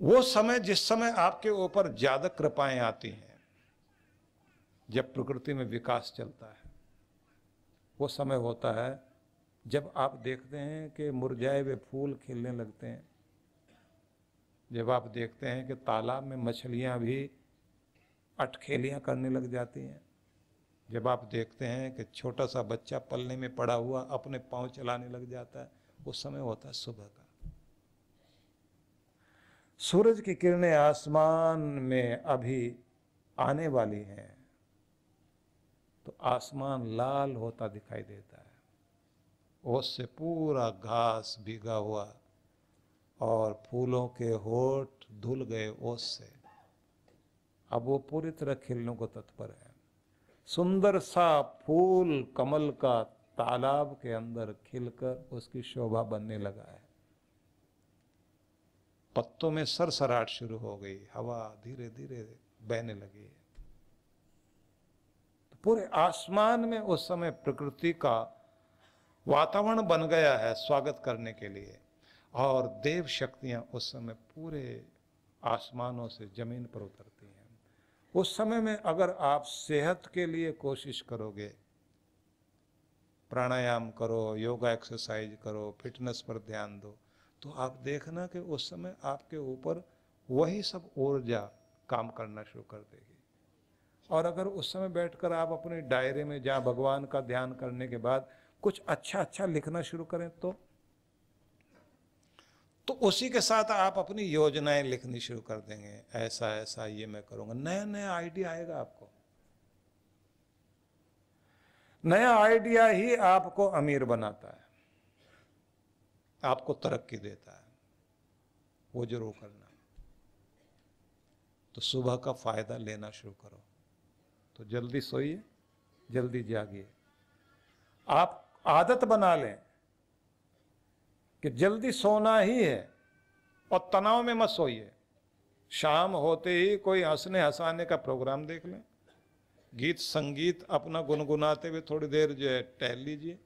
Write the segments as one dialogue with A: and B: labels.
A: वो समय, जिस समय आपके ऊपर ज्यादा कृपाएं आती हैं, जब प्रकृति में विकास चलता है, वो समय होता है जब आप देखते हैं कि मुरझाए हुए फूल खिलने लगते हैं, जब आप देखते हैं कि तालाब में मछलियां भी अटखेलियां करने लग जाती हैं, जब आप देखते हैं कि छोटा सा बच्चा पलने में पड़ा हुआ अपने पांव चलाने लग जाता है, उस समय होता है सुबह का। सूरज की किरणें आसमान में अभी आने वाली हैं तो आसमान लाल होता दिखाई देता है, ओस से पूरा घास भीगा हुआ और फूलों के होठ धुल गए ओस से, अब वो पूरी तरह खिलने को तत्पर है। सुंदर सा फूल कमल का तालाब के अंदर खिलकर उसकी शोभा बनने लगा है। पत्तों में सरसराहट शुरू हो गई, हवा धीरे धीरे बहने लगी है। तो पूरे आसमान में उस समय प्रकृति का वातावरण बन गया है स्वागत करने के लिए, और देव शक्तियां उस समय पूरे आसमानों से जमीन पर उतरती हैं। उस समय में अगर आप सेहत के लिए कोशिश करोगे, प्राणायाम करो, योगा एक्सरसाइज करो, फिटनेस पर ध्यान दो, तो आप देखना कि उस समय आपके ऊपर वही सब ऊर्जा काम करना शुरू कर देगी। और अगर उस समय बैठकर आप अपने डायरी में जहाँ भगवान का ध्यान करने के बाद कुछ अच्छा अच्छा लिखना शुरू करें तो उसी के साथ आप अपनी योजनाएं लिखनी शुरू कर देंगे, ऐसा ऐसा ये मैं करूंगा। नया नया आइडिया आएगा आपको। नया आइडिया ही आपको अमीर बनाता है, आपको तरक्की देता है। वो जरूर करना। तो सुबह का फायदा लेना शुरू करो। तो जल्दी सोइए, जल्दी जागिए। आप आदत बना लें कि जल्दी सोना ही है और तनाव में मत सोइए। शाम होते ही कोई हंसने हंसाने का प्रोग्राम देख लें, गीत संगीत अपना गुनगुनाते हुए थोड़ी देर जो है टहल लीजिए।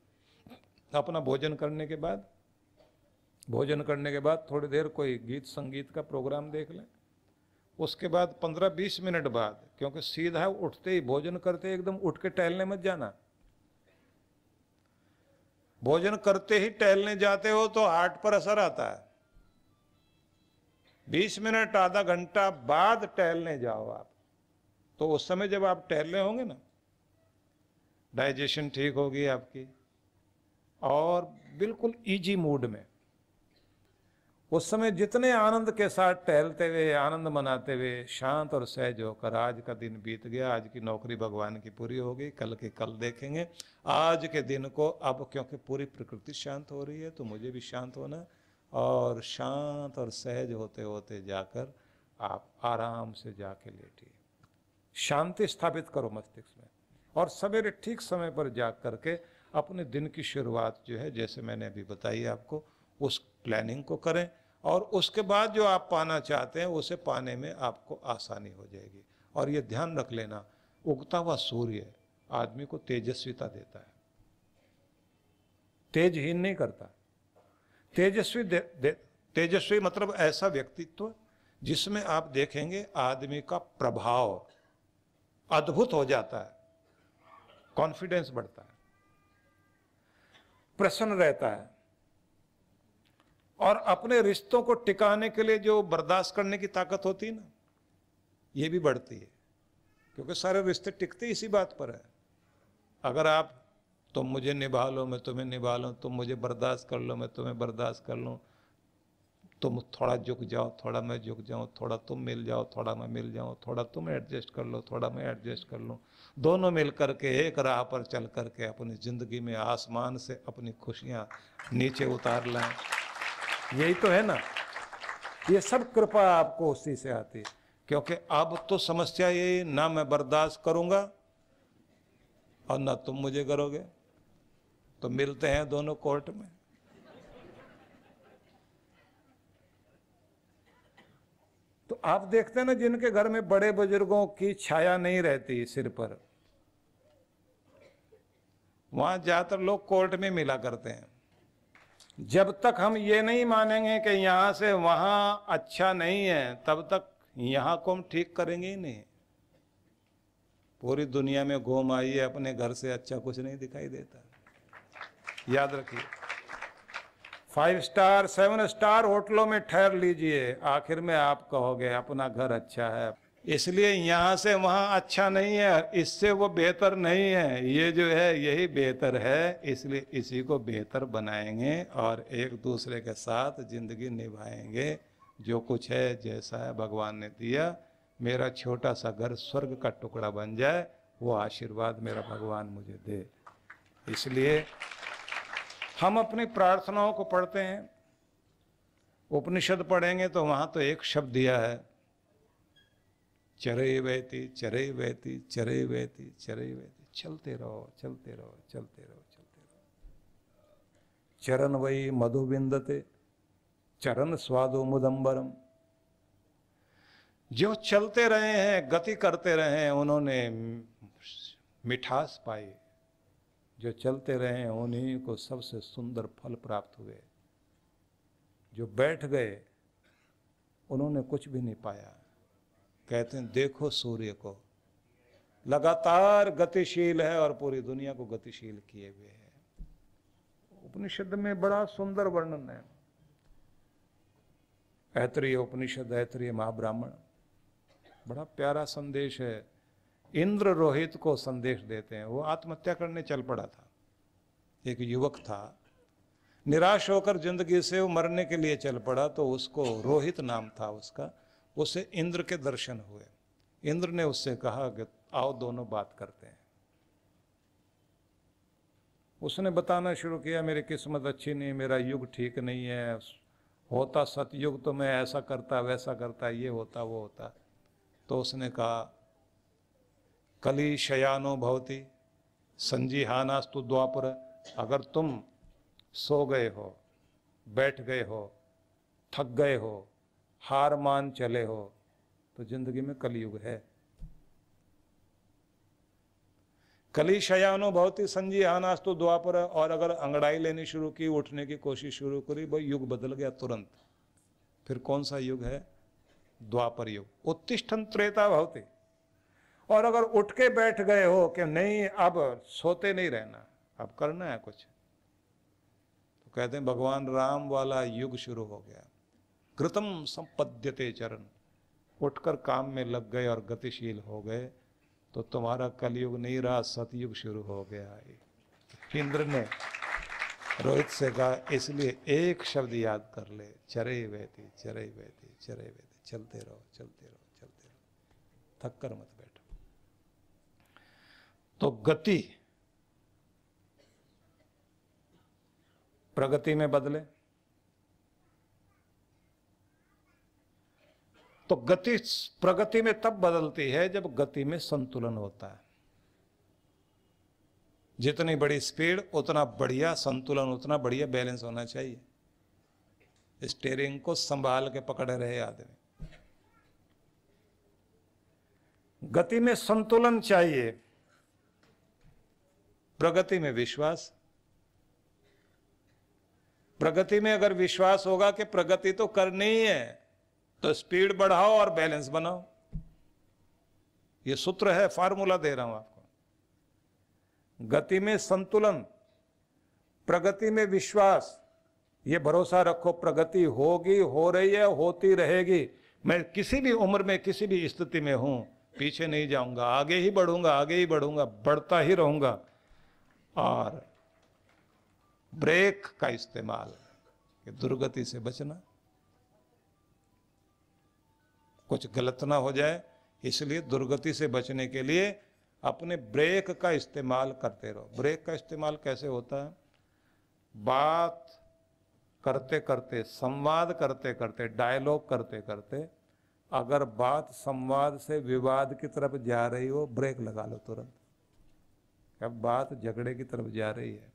A: अपना भोजन करने के बाद थोड़ी देर कोई गीत संगीत का प्रोग्राम देख लें। उसके बाद 15-20 मिनट बाद, क्योंकि सीधा उठते ही भोजन करते ही एकदम उठ के टहलने मत जाना। भोजन करते ही टहलने जाते हो तो हार्ट पर असर आता है। 20 मिनट आधा घंटा बाद टहलने जाओ आप, तो उस समय जब आप टहल रहे होंगे ना, डाइजेशन ठीक होगी आपकी और बिल्कुल इजी मूड में। उस समय जितने आनंद के साथ टहलते हुए, आनंद मनाते हुए, शांत और सहज होकर, आज का दिन बीत गया, आज की नौकरी भगवान की पूरी हो गई, कल की कल देखेंगे, आज के दिन को अब, क्योंकि पूरी प्रकृति शांत हो रही है तो मुझे भी शांत होना, और शांत और सहज होते होते जाकर आप आराम से जाके लेटिए। शांति स्थापित करो मस्तिष्क में, और सवेरे ठीक समय पर जाग करके अपने दिन की शुरुआत जो है, जैसे मैंने अभी बताई आपको, उस प्लानिंग को करें, और उसके बाद जो आप पाना चाहते हैं उसे पाने में आपको आसानी हो जाएगी। और ये ध्यान रख लेना, उगता हुआ सूर्य आदमी को तेजस्विता देता है, तेजहीन नहीं करता। तेजस्वी मतलब ऐसा व्यक्तित्व जिसमें आप देखेंगे आदमी का प्रभाव अद्भुत हो जाता है, कॉन्फिडेंस बढ़ता है, प्रसन्न रहता है, और अपने रिश्तों को टिकाने के लिए जो बर्दाश्त करने की ताकत होती है ना, ये भी बढ़ती है। क्योंकि सारे रिश्ते टिकते इसी बात पर है। अगर आप, तुम मुझे निभा लो मैं तुम्हें निभा लूं, तुम मुझे बर्दाश्त कर लो मैं तुम्हें बर्दाश्त कर लूं, तुम थोड़ा झुक जाओ थोड़ा मैं झुक जाऊं, थोड़ा तुम मिल जाओ थोड़ा मैं मिल जाऊं, थोड़ा तुम एडजस्ट कर लो थोड़ा मैं एडजस्ट कर लूं, दोनों मिल करके एक राह पर चल करके अपनी जिंदगी में आसमान से अपनी खुशियां नीचे उतार लाएं। यही तो है ना। ये सब कृपा आपको उसी से आती है। क्योंकि अब तो समस्या यही, ना मैं बर्दाश्त करूंगा और ना तुम मुझे करोगे, तो मिलते हैं दोनों कोर्ट में। तो आप देखते हैं ना, जिनके घर में बड़े बुजुर्गों की छाया नहीं रहती सिर पर, वहां ज्यादातर लोग कोर्ट में मिला करते हैं। जब तक हम ये नहीं मानेंगे कि यहाँ से वहाँ अच्छा नहीं है, तब तक यहाँ को हम ठीक करेंगे ही नहीं। पूरी दुनिया में घूम आइए, अपने घर से अच्छा कुछ नहीं दिखाई देता। याद रखिए, 5 स्टार 7 स्टार होटलों में ठहर लीजिए, आखिर में आप कहोगे अपना घर अच्छा है। इसलिए यहाँ से वहाँ अच्छा नहीं है, इससे वो बेहतर नहीं है, ये जो है यही बेहतर है। इसलिए इसी को बेहतर बनाएंगे और एक दूसरे के साथ जिंदगी निभाएंगे। जो कुछ है जैसा है भगवान ने दिया, मेरा छोटा सा घर स्वर्ग का टुकड़ा बन जाए, वो आशीर्वाद मेरा भगवान मुझे दे। इसलिए हम अपनी प्रार्थनाओं को पढ़ते हैं। उपनिषद पढ़ेंगे तो वहाँ तो एक शब्द दिया है, चरे वैती चरे वैती चरे वैती चरे वैती, चलते रहो चलते रहो चलते रहो चलते रहो। चरण वही मधु बिंदते चरण स्वादो मुदंबरम। जो चलते रहे हैं, गति करते रहे हैं, उन्होंने मिठास पाई। जो चलते रहे हैं उन्हीं को सबसे सुंदर फल प्राप्त हुए। जो बैठ गए उन्होंने कुछ भी नहीं पाया। कहते हैं देखो सूर्य को, लगातार गतिशील है और पूरी दुनिया को गतिशील किए हुए है। उपनिषद में बड़ा सुंदर वर्णन है। ऐतरेय उपनिषद, ऐतरेय महाब्राह्मण, बड़ा प्यारा संदेश है। इंद्र रोहित को संदेश देते हैं। वो आत्महत्या करने चल पड़ा था। एक युवक था, निराश होकर जिंदगी से वो मरने के लिए चल पड़ा, तो उसको रोहित नाम था उसका। उसे इंद्र के दर्शन हुए। इंद्र ने उससे कहा कि आओ दोनों बात करते हैं। उसने बताना शुरू किया, मेरी किस्मत अच्छी नहीं, मेरा युग ठीक नहीं है, होता सतयुग तो मैं ऐसा करता वैसा करता, ये होता वो होता। तो उसने कहा कली शयानो भवति संजीहानास्तु द्वापर। अगर तुम सो गए हो, बैठ गए हो, थक गए हो, हार मान चले हो, तो जिंदगी में कलयुग है। कली शयानो भवति संजीहानास्तु द्वापर। और अगर अंगड़ाई लेनी शुरू की, उठने की कोशिश शुरू करी, भाई युग बदल गया तुरंत। फिर कौन सा युग है? द्वापर युग। उत्तिष्ठन् त्रेता भवति। और अगर उठ के बैठ गए हो कि नहीं अब सोते नहीं रहना, अब करना है कुछ, तो कहते हैं भगवान राम वाला युग शुरू हो गया। कृतम संपद्यते चरण। उठकर काम में लग गए और गतिशील हो गए, तो तुम्हारा कलयुग नहीं रहा, सतयुग शुरू हो गया। इंद्र ने रोहित से कहा, इसलिए एक शब्द याद कर ले, चरे वैती चरे वैती चरे वैती। चलते रहो चलते रहो चलते रहो, थक कर मत बैठो। तो गति प्रगति में बदले। तो गति प्रगति में तब बदलती है जब गति में संतुलन होता है। जितनी बड़ी स्पीड उतना बढ़िया संतुलन, उतना बढ़िया बैलेंस होना चाहिए। स्टीयरिंग को संभाल के पकड़े रहे आदमी। गति में संतुलन चाहिए, प्रगति में विश्वास। प्रगति में अगर विश्वास होगा कि प्रगति तो करनी ही है, तो स्पीड बढ़ाओ और बैलेंस बनाओ। ये सूत्र है, फार्मूला दे रहा हूं आपको। गति में संतुलन, प्रगति में विश्वास। ये भरोसा रखो प्रगति होगी, हो रही है, होती रहेगी। मैं किसी भी उम्र में किसी भी स्थिति में हूं, पीछे नहीं जाऊंगा, आगे ही बढ़ूंगा, आगे ही बढ़ूंगा, बढ़ता ही रहूंगा। और ब्रेक का इस्तेमाल, कि दुर्गति से बचना, कुछ गलत ना हो जाए, इसलिए दुर्गति से बचने के लिए अपने ब्रेक का इस्तेमाल करते रहो। ब्रेक का इस्तेमाल कैसे होता है? बात करते करते, संवाद करते करते, डायलॉग करते करते, अगर बात संवाद से विवाद की तरफ जा रही हो, ब्रेक लगा लो तुरंत। अब बात झगड़े की तरफ जा रही है।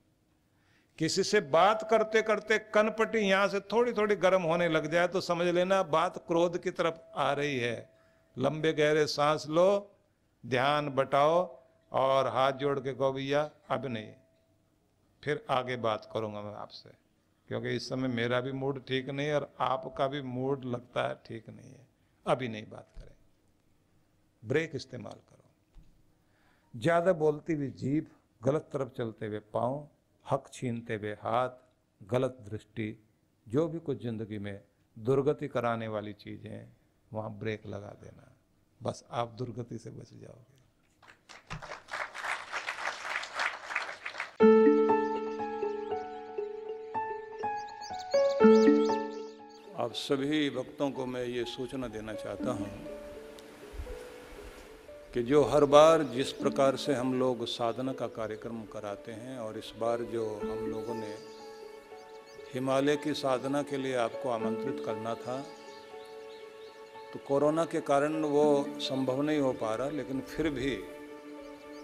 A: किसी से बात करते करते कनपटी यहां से थोड़ी थोड़ी गर्म होने लग जाए, तो समझ लेना बात क्रोध की तरफ आ रही है। लंबे गहरे सांस लो, ध्यान बटाओ और हाथ जोड़ के कहो भैया अब नहीं, फिर आगे बात करूंगा मैं आपसे। क्योंकि इस समय मेरा भी मूड ठीक नहीं है और आपका भी मूड लगता है ठीक नहीं है। अभी नहीं बात करें, ब्रेक इस्तेमाल करो। ज्यादा बोलती हुई जीभ, गलत तरफ चलते हुए पांव, हक छीनते हुए हाथ, गलत दृष्टि, जो भी कुछ जिंदगी में दुर्गति कराने वाली चीजें हैं, वहां ब्रेक लगा देना, बस आप दुर्गति से बच जाओगे। आप सभी भक्तों को मैं ये सूचना देना चाहता हूँ कि जो हर बार जिस प्रकार से हम लोग साधना का कार्यक्रम कराते हैं, और इस बार जो हम लोगों ने हिमालय की साधना के लिए आपको आमंत्रित करना था, तो कोरोना के कारण वो संभव नहीं हो पा रहा, लेकिन फिर भी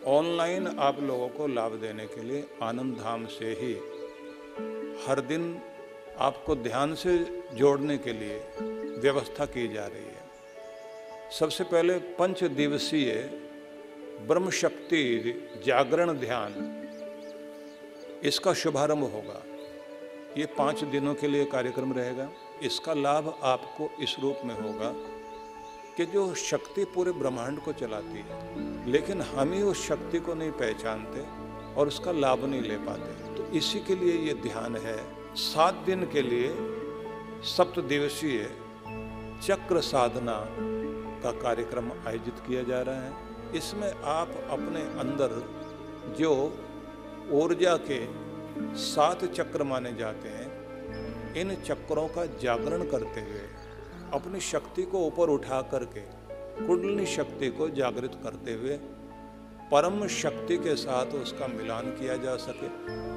A: ऑनलाइन आप लोगों को लाभ देने के लिए आनंद धाम से ही हर दिन आपको ध्यान से जोड़ने के लिए व्यवस्था की जा रही है। सबसे पहले 5 दिवसीय ब्रह्म शक्ति जागरण ध्यान, इसका शुभारंभ होगा। ये 5 दिनों के लिए कार्यक्रम रहेगा। इसका लाभ आपको इस रूप में होगा कि जो शक्ति पूरे ब्रह्मांड को चलाती है, लेकिन हम ही उस शक्ति को नहीं पहचानते और उसका लाभ नहीं ले पाते, तो इसी के लिए ये ध्यान है। 7 दिन के लिए 7 दिवसीय चक्र साधना का कार्यक्रम आयोजित किया जा रहा है। इसमें आप अपने अंदर जो ऊर्जा के 7 चक्र माने जाते हैं, इन चक्रों का जागरण करते हुए अपनी शक्ति को ऊपर उठा करके कुंडलिनी शक्ति को जागृत करते हुए परम शक्ति के साथ उसका मिलान किया जा सके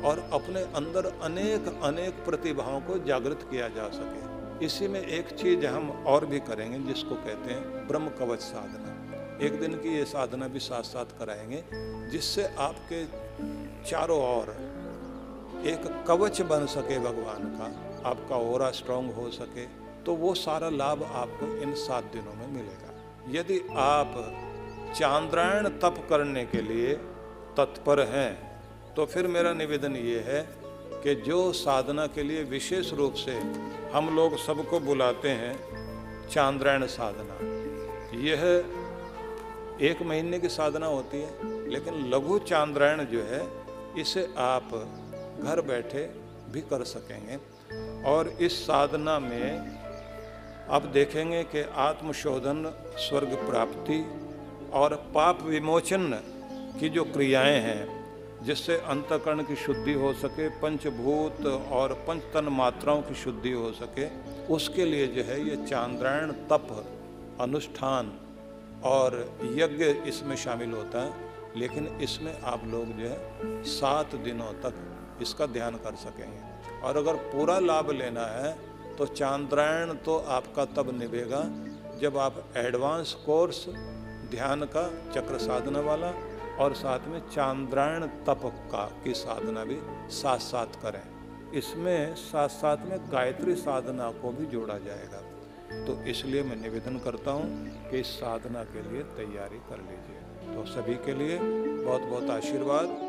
A: और अपने अंदर अनेक अनेक प्रतिभाओं को जागृत किया जा सके। इसी में एक चीज हम और भी करेंगे, जिसको कहते हैं ब्रह्म कवच साधना। एक दिन की ये साधना भी साथ साथ कराएंगे, जिससे आपके चारों ओर एक कवच बन सके भगवान का, आपका ओरा स्ट्रांग हो सके। तो वो सारा लाभ आपको इन 7 दिनों में मिलेगा। यदि आप चांद्रायण तप करने के लिए तत्पर हैं, तो फिर मेरा निवेदन ये है कि जो साधना के लिए विशेष रूप से हम लोग सबको बुलाते हैं, चांद्रायण साधना, यह 1 महीने की साधना होती है, लेकिन लघु चांद्रायण जो है, इसे आप घर बैठे भी कर सकेंगे। और इस साधना में आप देखेंगे कि आत्मशोधन, स्वर्ग प्राप्ति और पाप विमोचन की जो क्रियाएं हैं, जिससे अंतःकरण की शुद्धि हो सके, पंचभूत और पंचतन मात्राओं की शुद्धि हो सके, उसके लिए जो है ये चांद्रायण तप, अनुष्ठान और यज्ञ इसमें शामिल होता है। लेकिन इसमें आप लोग जो है 7 दिनों तक इसका ध्यान कर सकेंगे। और अगर पूरा लाभ लेना है तो चांद्रायण तो आपका तब निभेगा जब आप एडवांस कोर्स ध्यान का, चक्र साधना वाला और साथ में चांद्रायण तप का की साधना भी साथ साथ करें। इसमें साथ साथ में गायत्री साधना को भी जोड़ा जाएगा। तो इसलिए मैं निवेदन करता हूँ कि इस साधना के लिए तैयारी कर लीजिए। तो सभी के लिए बहुत बहुत आशीर्वाद।